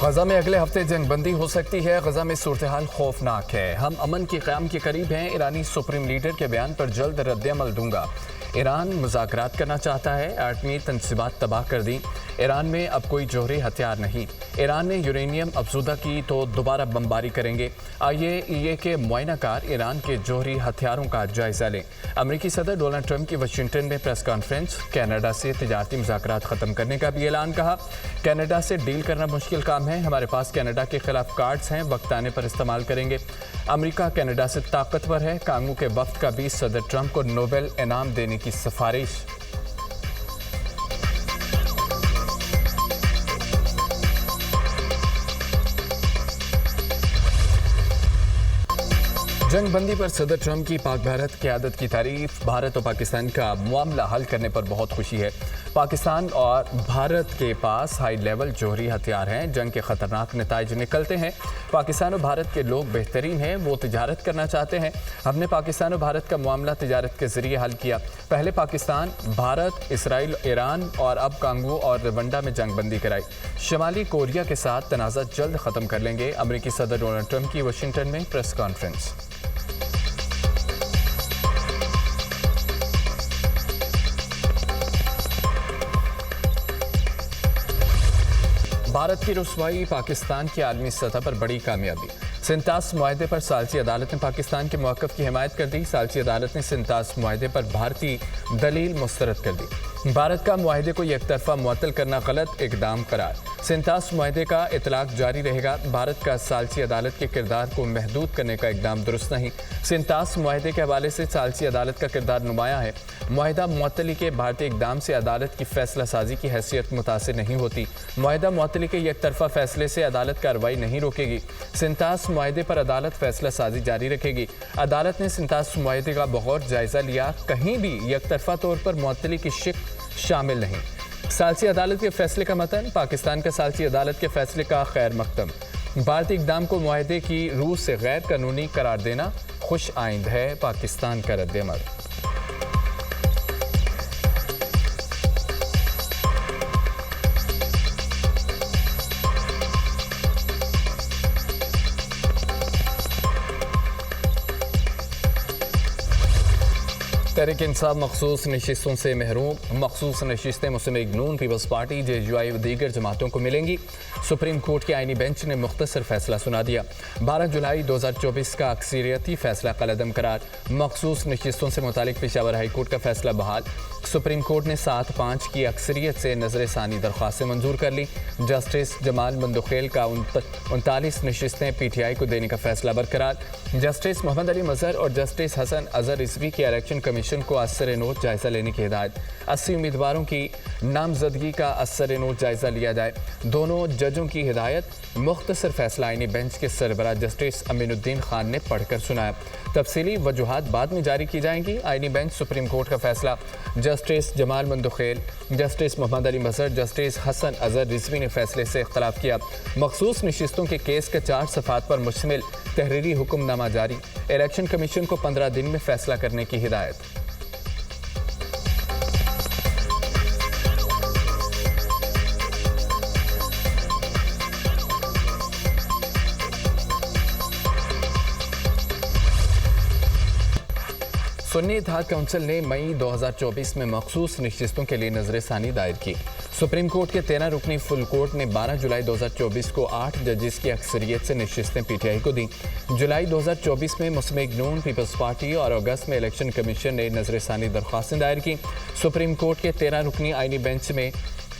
غزہ میں اگلے ہفتے جنگ بندی ہو سکتی ہے۔ غزہ میں صورتحال خوفناک ہے۔ ہم امن کے قیام کے قریب ہیں۔ ایرانی سپریم لیڈر کے بیان پر جلد رد عمل دوں گا۔ ایران مذاکرات کرنا چاہتا ہے۔ ایٹمی تنصیبات تباہ کر دیں۔ ایران میں اب کوئی جوہری ہتھیار نہیں۔ ایران نے یورینیم افزودہ کی تو دوبارہ بمباری کریں گے۔ IAEA کے معائنہ کار ایران کے جوہری ہتھیاروں کا جائزہ لیں۔ امریکی صدر ڈونلڈ ٹرمپ کی واشنگٹن میں پریس کانفرنس۔ کینیڈا سے تجارتی مذاکرات ختم کرنے کا بھی اعلان۔ کہا کینیڈا سے ڈیل کرنا مشکل کام ہے۔ ہمارے پاس کینیڈا کے خلاف کارڈز ہیں، وقت آنے پر استعمال کریں گے۔ امریکہ کینیڈا سے طاقتور ہے۔ کانگو کے وفد کا بھی صدر ٹرمپ کو نوبل انعام دینے کی سفارش۔ جنگ بندی پر صدر ٹرمپ کی پاک بھارت قیادت کی تعریف۔ بھارت اور پاکستان کا معاملہ حل کرنے پر بہت خوشی ہے۔ پاکستان اور بھارت کے پاس ہائی لیول جوہری ہتھیار ہیں۔ جنگ کے خطرناک نتائج نکلتے ہیں۔ پاکستان اور بھارت کے لوگ بہترین ہیں، وہ تجارت کرنا چاہتے ہیں۔ ہم نے پاکستان اور بھارت کا معاملہ تجارت کے ذریعے حل کیا۔ پہلے پاکستان، بھارت، اسرائیل، ایران اور اب کانگو اور روانڈا میں جنگ بندی کرائی۔ شمالی کوریا کے ساتھ تنازع جلد ختم کر لیں گے۔ امریکی صدر ڈونلڈ ٹرمپ کی واشنگٹن میں پریس کانفرنس۔ بھارت کی رسوائی پاکستان کی عالمی سطح پر بڑی کامیابی۔ سنتاس معاہدے پر ثالثی عدالت نے پاکستان کے موقف کی حمایت کر دی۔ ثالثی عدالت نے سنتاس معاہدے پر بھارتی دلیل مسترد کر دی۔ بھارت کا معاہدے کو یک طرفہ معطل کرنا غلط اقدام قرار۔ سنتاس معاہدے کا اطلاق جاری رہے گا۔ بھارت کا ثالثی عدالت کے کردار کو محدود کرنے کا اقدام درست نہیں۔ سنتاس معاہدے کے حوالے سے ثالثی عدالت کا کردار نمایاں ہے۔ معاہدہ معطلی کے بھارتی اقدام سے عدالت کی فیصلہ سازی کی حیثیت متاثر نہیں ہوتی۔ معاہدہ معطلی کے یک طرفہ فیصلے سے عدالت کارروائی نہیں روکے گی۔ سنتاس معاہدے پر عدالت فیصلہ سازی جاری رکھے گی۔ عدالت نے سنتاس معاہدے کا بغور جائزہ لیا۔ کہیں بھی یک طرفہ طور پر معطلی کی شق شامل نہیں۔ ثالثی عدالت کے فیصلے کا متن۔ پاکستان کا ثالثی عدالت کے فیصلے کا خیر مقدم۔ بھارتی اقدام کو معاہدے کی روح سے غیر قانونی قرار دینا خوش آئند ہے۔ پاکستان کا رد عمل۔ تحریک انصاف مخصوص نشستوں سے محروم۔ مخصوص نشستیں مسلم لیگ نون، پیپلز پارٹی، JUI و دیگر جماعتوں کو ملیں گی۔ سپریم کورٹ کے آئینی بینچ نے مختصر فیصلہ سنا دیا۔ 12 جولائی 2024 کا اکثریتی فیصلہ کالعدم قرار۔ مخصوص نشستوں سے متعلق پشاور ہائی کورٹ کا فیصلہ بحال۔ سپریم کورٹ نے 7-5 کی اکثریت سے نظر ثانی درخواستیں منظور کر لی۔ جسٹس جمال مندوخیل کا 39 نشستیں PTI کو دینے کا فیصلہ برقرار۔ جسٹس محمد علی مظہر اور جسٹس حسن اظہر رضوی کی الیکشن کمیشن کو اثر نوٹ جائزہ لینے کی ہدایت۔ 80 امیدواروں کی نامزدگی کا اثر نوٹ جائزہ لیا جائے۔ دونوں ججوں کی ہدایت۔ مختصر فیصلہ آئینی بینچ کے سربراہ جسٹس امین الدین خان نے پڑھ کر سنایا۔ تفصیلی وجوہات بعد میں جاری کی جائیں گی۔ آئینی بینچ سپریم کورٹ کا فیصلہ۔ جسٹس جمال مندوخیل، جسٹس محمد علی مظہر، جسٹس حسن اظہر رضوی نے فیصلے سے اختلاف کیا۔ مخصوص نشستوں کے کیس کا 4 صفحات پر مشتمل تحریری حکم نامہ جاری۔ الیکشن کمیشن کو 15 دن میں فیصلہ کرنے کی ہدایت۔ سنی اتحاد کونسل نے مئی 2024 میں مخصوص نشستوں کے لیے نظر ثانی دائر کی۔ سپریم کورٹ کے 13 رکنی فل کورٹ نے 12 جولائی 2024 کو 8 ججز کی اکثریت سے نشستیں PTI کو دیں۔ جولائی 2024 میں مسلم لیگ نون، پیپلز پارٹی اور اگست میں الیکشن کمیشن نے نظر ثانی درخواستیں دائر کی۔ سپریم کورٹ کے 13 رکنی آئینی بینچ میں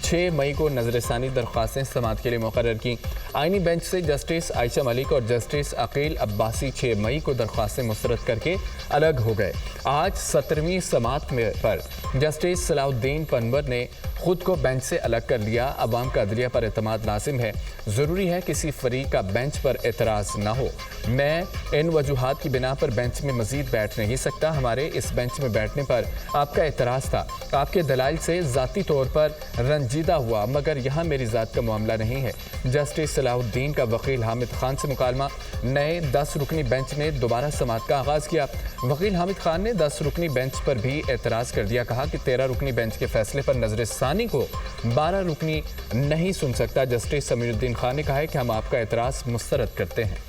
6 مئی کو نظر ثانی درخواستیں سماعت کے لیے مقرر کی۔ آئینی بینچ سے جسٹس عائشہ ملک اور جسٹس عقیل عباسی 6 مئی کو درخواستیں مسترد کر کے الگ ہو گئے۔ آج 17ویں سماعت پر جسٹس صلاح الدین پنور نے خود کو بینچ سے الگ کر لیا۔ عوام کا عدلیہ پر اعتماد لازم ہے۔ ضروری ہے کسی فریق کا بینچ پر اعتراض نہ ہو۔ میں ان وجوہات کی بنا پر بینچ میں مزید بیٹھ نہیں سکتا۔ ہمارے اس بینچ میں بیٹھنے پر آپ کا اعتراض تھا۔ آپ کے دلائل سے ذاتی طور پر رنجیدہ پیچیدہ ہوا مگر یہاں میری ذات کا معاملہ نہیں ہے۔ جسٹس صلاح الدین کا وکیل حامد خان سے مکالمہ۔ نئے 10 رکنی بینچ نے دوبارہ سماعت کا آغاز کیا۔ وکیل حامد خان نے 10 رکنی بینچ پر بھی اعتراض کر دیا، کہا کہ 13 رکنی بینچ کے فیصلے پر نظر ثانی کو 12 رکنی نہیں سن سکتا۔ جسٹس سمیع الدین خان نے کہا ہے کہ ہم آپ کا اعتراض مسترد کرتے ہیں۔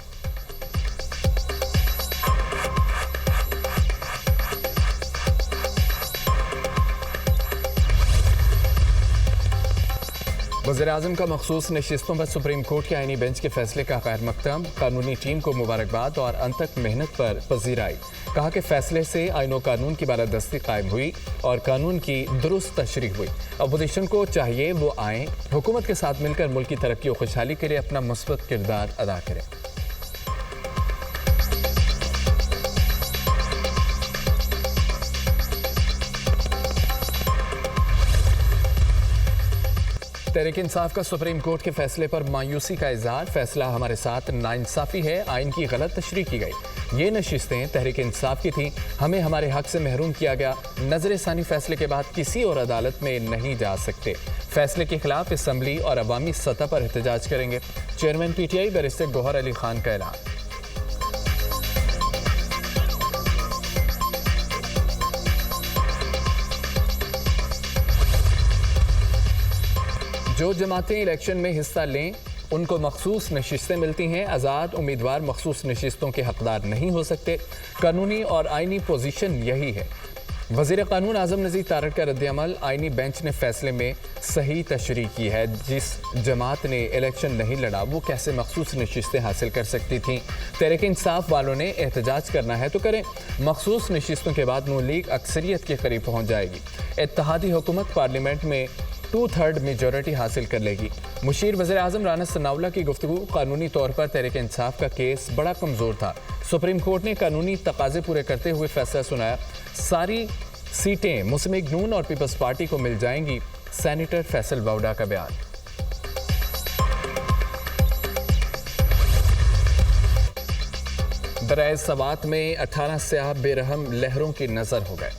وزیراعظم کا مخصوص نشستوں پر سپریم کورٹ کے آئینی بینچ کے فیصلے کا خیر مقدم۔ قانونی ٹیم کو مبارکباد اور انتھک محنت پر پذیرائی۔ کہا کہ فیصلے سے آئین و قانون کی بالادستی قائم ہوئی اور قانون کی درست تشریح ہوئی۔ اپوزیشن کو چاہیے وہ آئیں، حکومت کے ساتھ مل کر ملک کی ترقی و خوشحالی کے لیے اپنا مثبت کردار ادا کریں۔ تحریک انصاف کا سپریم کورٹ کے فیصلے پر مایوسی کا اظہار۔ فیصلہ ہمارے ساتھ ناانصافی ہے، آئین کی غلط تشریح کی گئی۔ یہ نشستیں تحریک انصاف کی تھیں، ہمیں ہمارے حق سے محروم کیا گیا۔ نظر ثانی فیصلے کے بعد کسی اور عدالت میں نہیں جا سکتے۔ فیصلے کے خلاف اسمبلی اور عوامی سطح پر احتجاج کریں گے۔ Chairman P T I barrister Gohar Ali Khan کا اعلان۔ جو جماعتیں الیکشن میں حصہ لیں ان کو مخصوص نشستیں ملتی ہیں، آزاد امیدوار مخصوص نشستوں کے حقدار نہیں ہو سکتے۔ قانونی اور آئینی پوزیشن یہی ہے۔ وزیر قانون اعظم نذیر طارق کا رد عمل۔ آئینی بینچ نے فیصلے میں صحیح تشریح کی ہے۔ جس جماعت نے الیکشن نہیں لڑا وہ کیسے مخصوص نشستیں حاصل کر سکتی تھیں؟ تحریک انصاف والوں نے احتجاج کرنا ہے تو کریں۔ مخصوص نشستوں کے بعد نون لیگ اکثریت کے قریب پہنچ جائے گی۔ اتحادی حکومت پارلیمنٹ میں 2/3 میجورٹی حاصل کر لے گی۔ مشیر وزیر اعظم رانا ثناءاللہ کی گفتگو۔ قانونی طور پر تحریک انصاف کا کیس بڑا کمزور تھا، سپریم کورٹ نے قانونی تقاضے پورے کرتے ہوئے فیصلہ سنایا۔ ساری سیٹیں مسلم لیگ نون اور پیپلز پارٹی کو مل جائیں گی، سینیٹر فیصل واؤڈا کا بیان۔ دریائے سوات میں 18 سیاح بے رحم لہروں کی نظر ہو گئے۔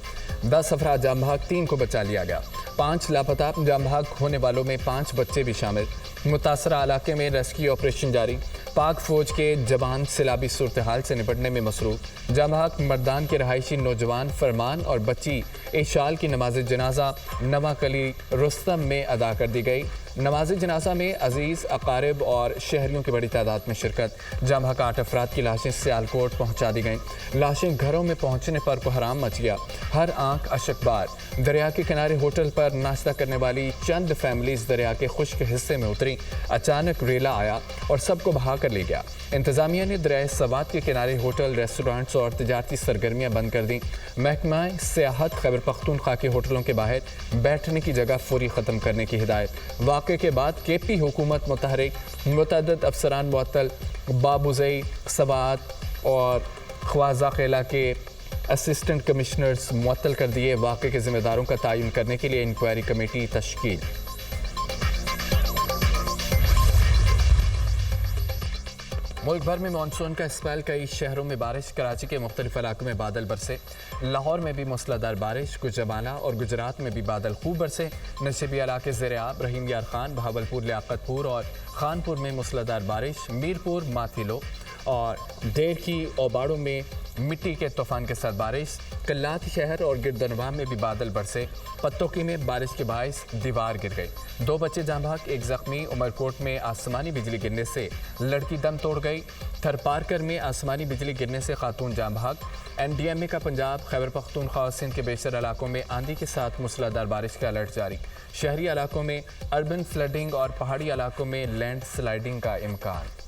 10 افراد جاں بحق، 3 کو بچا لیا گیا۔ 5 لاپتہ، جاں بحق ہونے والوں میں 5 بچے بھی شامل۔ متاثرہ علاقے میں ریسکیو آپریشن جاری۔ پاک فوج کے جوان سیلابی صورتحال سے نپٹنے میں مصروف۔ جاں بحق مردان کے رہائشی نوجوان فرمان اور بچی ایشال کی نماز جنازہ نواں کلی رستم میں ادا کر دی گئی۔ نماز جنازہ میں عزیز، اقارب اور شہریوں کی بڑی تعداد میں شرکت۔ جاں بحق 8 افراد کی لاشیں سیالکوٹ پہنچا دی گئیں۔ لاشیں گھروں میں پہنچنے پر کوہرام مچ گیا، ہر آنکھ اشک بار۔ دریا کے کنارے ہوٹل پر ناشتہ کرنے والی چند فیملیز دریا کے خشک حصے میں اتری۔ اچانک ریلا آیا اور سب کو بہا کر لے گیا۔ انتظامیہ نے دریائے سوات کے کنارے ہوٹل، ریسٹورانٹس اور تجارتی سرگرمیاں بند کر دیں۔ محکمہ سیاحت خیبر پختونخوا کے ہوٹلوں کے باہر بیٹھنے کی جگہ فوری ختم کرنے کی ہدایت۔ واقعے کے بعد کے پی حکومت متحرک، متعدد افسران معطل۔ بابوزئی، سوات اور خواجہ قلعہ کے اسسٹنٹ کمشنرز معطل کر دیے۔ واقعے کے ذمہ داروں کا تعین کرنے کے لیے انکوائری کمیٹی تشکیل۔ ملک بھر میں مانسون کا اسپیل، کئی شہروں میں بارش۔ کراچی کے مختلف علاقوں میں بادل برسے۔ لاہور میں بھی موسلادھار بارش، گجرانوالہ اور گجرات میں بھی بادل خوب برسے۔ نشیبی علاقے زیر آب، رحیم یار خان، بہاولپور، لیاقت پور اور خانپور میں موسلادھار بارش۔ میرپور، ماتھیلو اور ڈیڑھ کی اوباڑوں میں مٹی کے طوفان کے ساتھ بارش۔ کلات شہر اور گردنواں میں بھی بادل برسے۔ پتوکی میں بارش کے باعث دیوار گر گئی، 2 بچے جاں بحق، 1 زخمی۔ عمرکوٹ میں آسمانی بجلی گرنے سے لڑکی دم توڑ گئی۔ تھرپارکر میں آسمانی بجلی گرنے سے خاتون جاں بحق۔ این ڈی ایم اے کا پنجاب، خیبر پختونخوا اور سندھ کے بیشتر علاقوں میں آندھی کے ساتھ موسلادھار بارش کا الرٹ جاری۔ شہری علاقوں میں اربن فلڈنگ اور پہاڑی علاقوں میں لینڈ سلائیڈنگ کا امکان۔